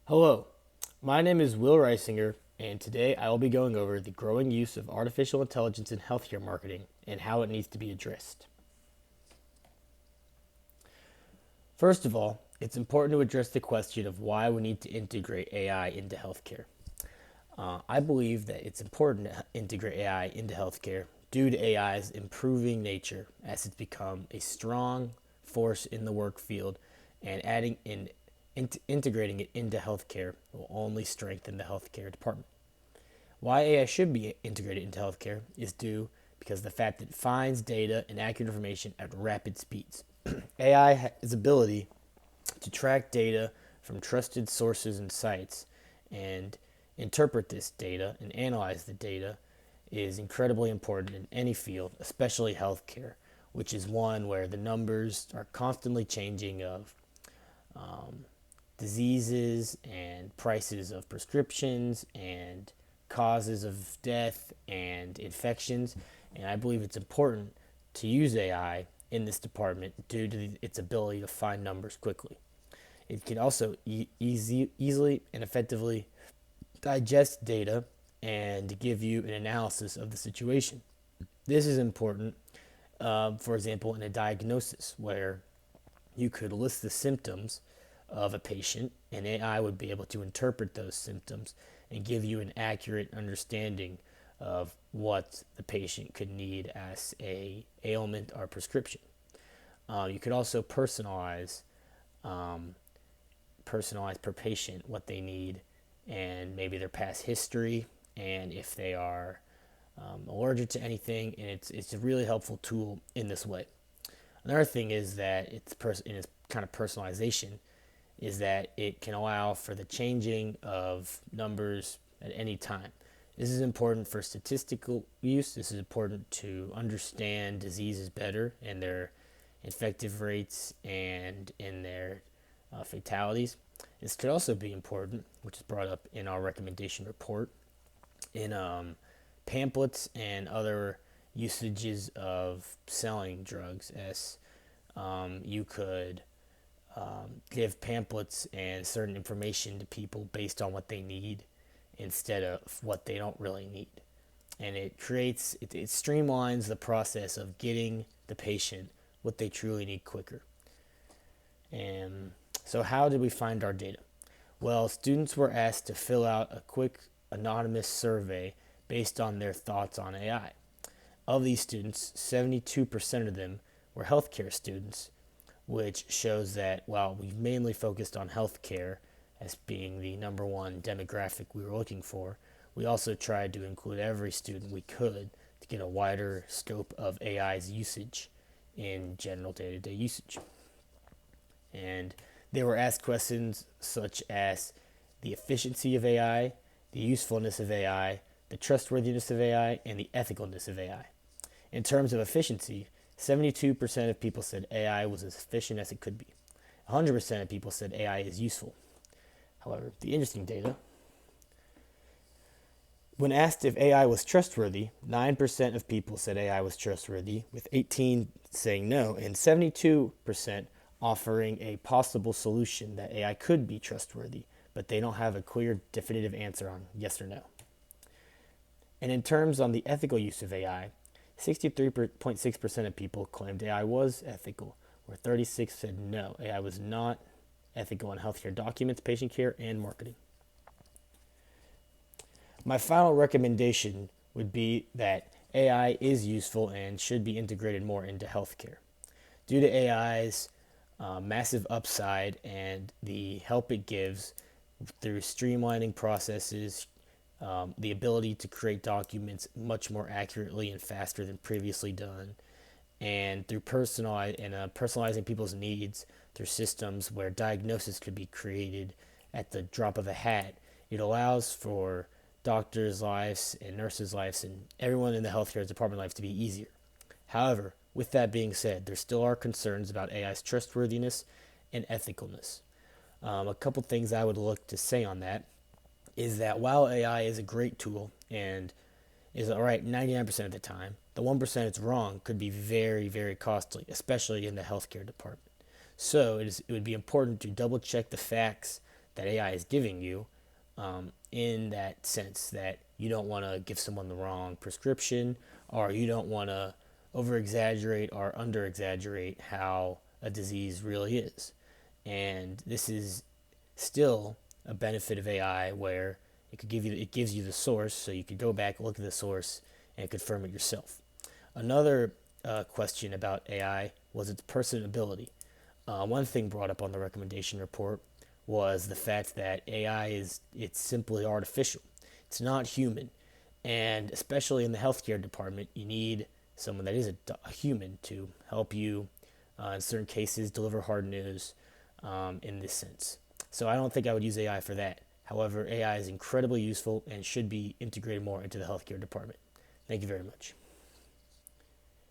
Hello, my name is Will Reisinger, and today I will be going over the growing use of artificial intelligence in healthcare marketing and how it needs to be addressed. First of all, it's important to address the question of why we need to integrate AI into healthcare. I believe that it's important to integrate AI into healthcare due to AI's improving nature as it's become a strong force in the work field, and integrating it into healthcare will only strengthen the healthcare department. Why AI should be integrated into healthcare is due because of the fact that it finds data and accurate information at rapid speeds. AI's ability to track data from trusted sources and sites and interpret this data and analyze the data is incredibly important in any field, especially healthcare, which is one where the numbers are constantly changing of diseases and prices of prescriptions and causes of death and infections. And I believe it's important to use AI in this department due to its ability to find numbers quickly. It can also easily and effectively digest data and give you an analysis of the situation. This is important, for example, in a diagnosis where you could list the symptoms of a patient, and AI would be able to interpret those symptoms and give you an accurate understanding of what the patient could need as a ailment or prescription. You could also um, personalize per patient what they need and maybe their past history and if they are allergic to anything. And it's a really helpful tool in this way. Another thing is that in its kind of personalization is that it can allow for the changing of numbers at any time. This is important for statistical use. This is important to understand diseases better and their infective rates and in their fatalities. This could also be important, which is brought up in our recommendation report, in pamphlets and other usages of selling drugs, as you could give pamphlets and certain information to people based on what they need instead of what they don't really need. And it streamlines the process of getting the patient what they truly need quicker. And so, how did we find our data? Well, students were asked to fill out a quick anonymous survey based on their thoughts on AI. Of these students, 72% of them were healthcare students, which shows that while we've mainly focused on healthcare as being the number one demographic we were looking for, we also tried to include every student we could to get a wider scope of AI's usage in general day-to-day usage. And they were asked questions such as the efficiency of AI, the usefulness of AI, the trustworthiness of AI, and the ethicalness of AI. In terms of efficiency, 72% of people said AI was as efficient as it could be. 100% of people said AI is useful. However, the interesting data, when asked if AI was trustworthy, 9% of people said AI was trustworthy, with 18 saying no, and 72% offering a possible solution that AI could be trustworthy, but they don't have a clear, definitive answer on yes or no. And in terms on the ethical use of AI, 63.6% of people claimed AI was ethical, where 36 said no, AI was not ethical in healthcare documents, patient care, and marketing. My final recommendation would be that AI is useful and should be integrated more into healthcare. Due to AI's massive upside and the help it gives through streamlining processes, the ability to create documents much more accurately and faster than previously done, and through personalizing people's needs through systems where diagnosis could be created at the drop of a hat. It allows for doctors' lives and nurses' lives and everyone in the healthcare department lives to be easier. However, with that being said, there still are concerns about AI's trustworthiness and ethicalness. A couple things I would look to say on that is that while AI is a great tool and is all right 99% of the time, the 1% it's wrong could be very, very costly, especially in the healthcare department. So it would be important to double check the facts that AI is giving you, in that sense that you don't want to give someone the wrong prescription, or you don't want to over exaggerate or under exaggerate how a disease really is. And this is still a benefit of AI where it gives you the source, so you could go back, look at the source, and confirm it yourself. Another question about AI was its personability. One thing brought up on the recommendation report was the fact that AI it's simply artificial. It's not human, and especially in the healthcare department, you need someone that is a human to help you, in certain cases, deliver hard news, in this sense. So I don't think I would use AI for that. However, AI is incredibly useful and should be integrated more into the healthcare department. Thank you very much.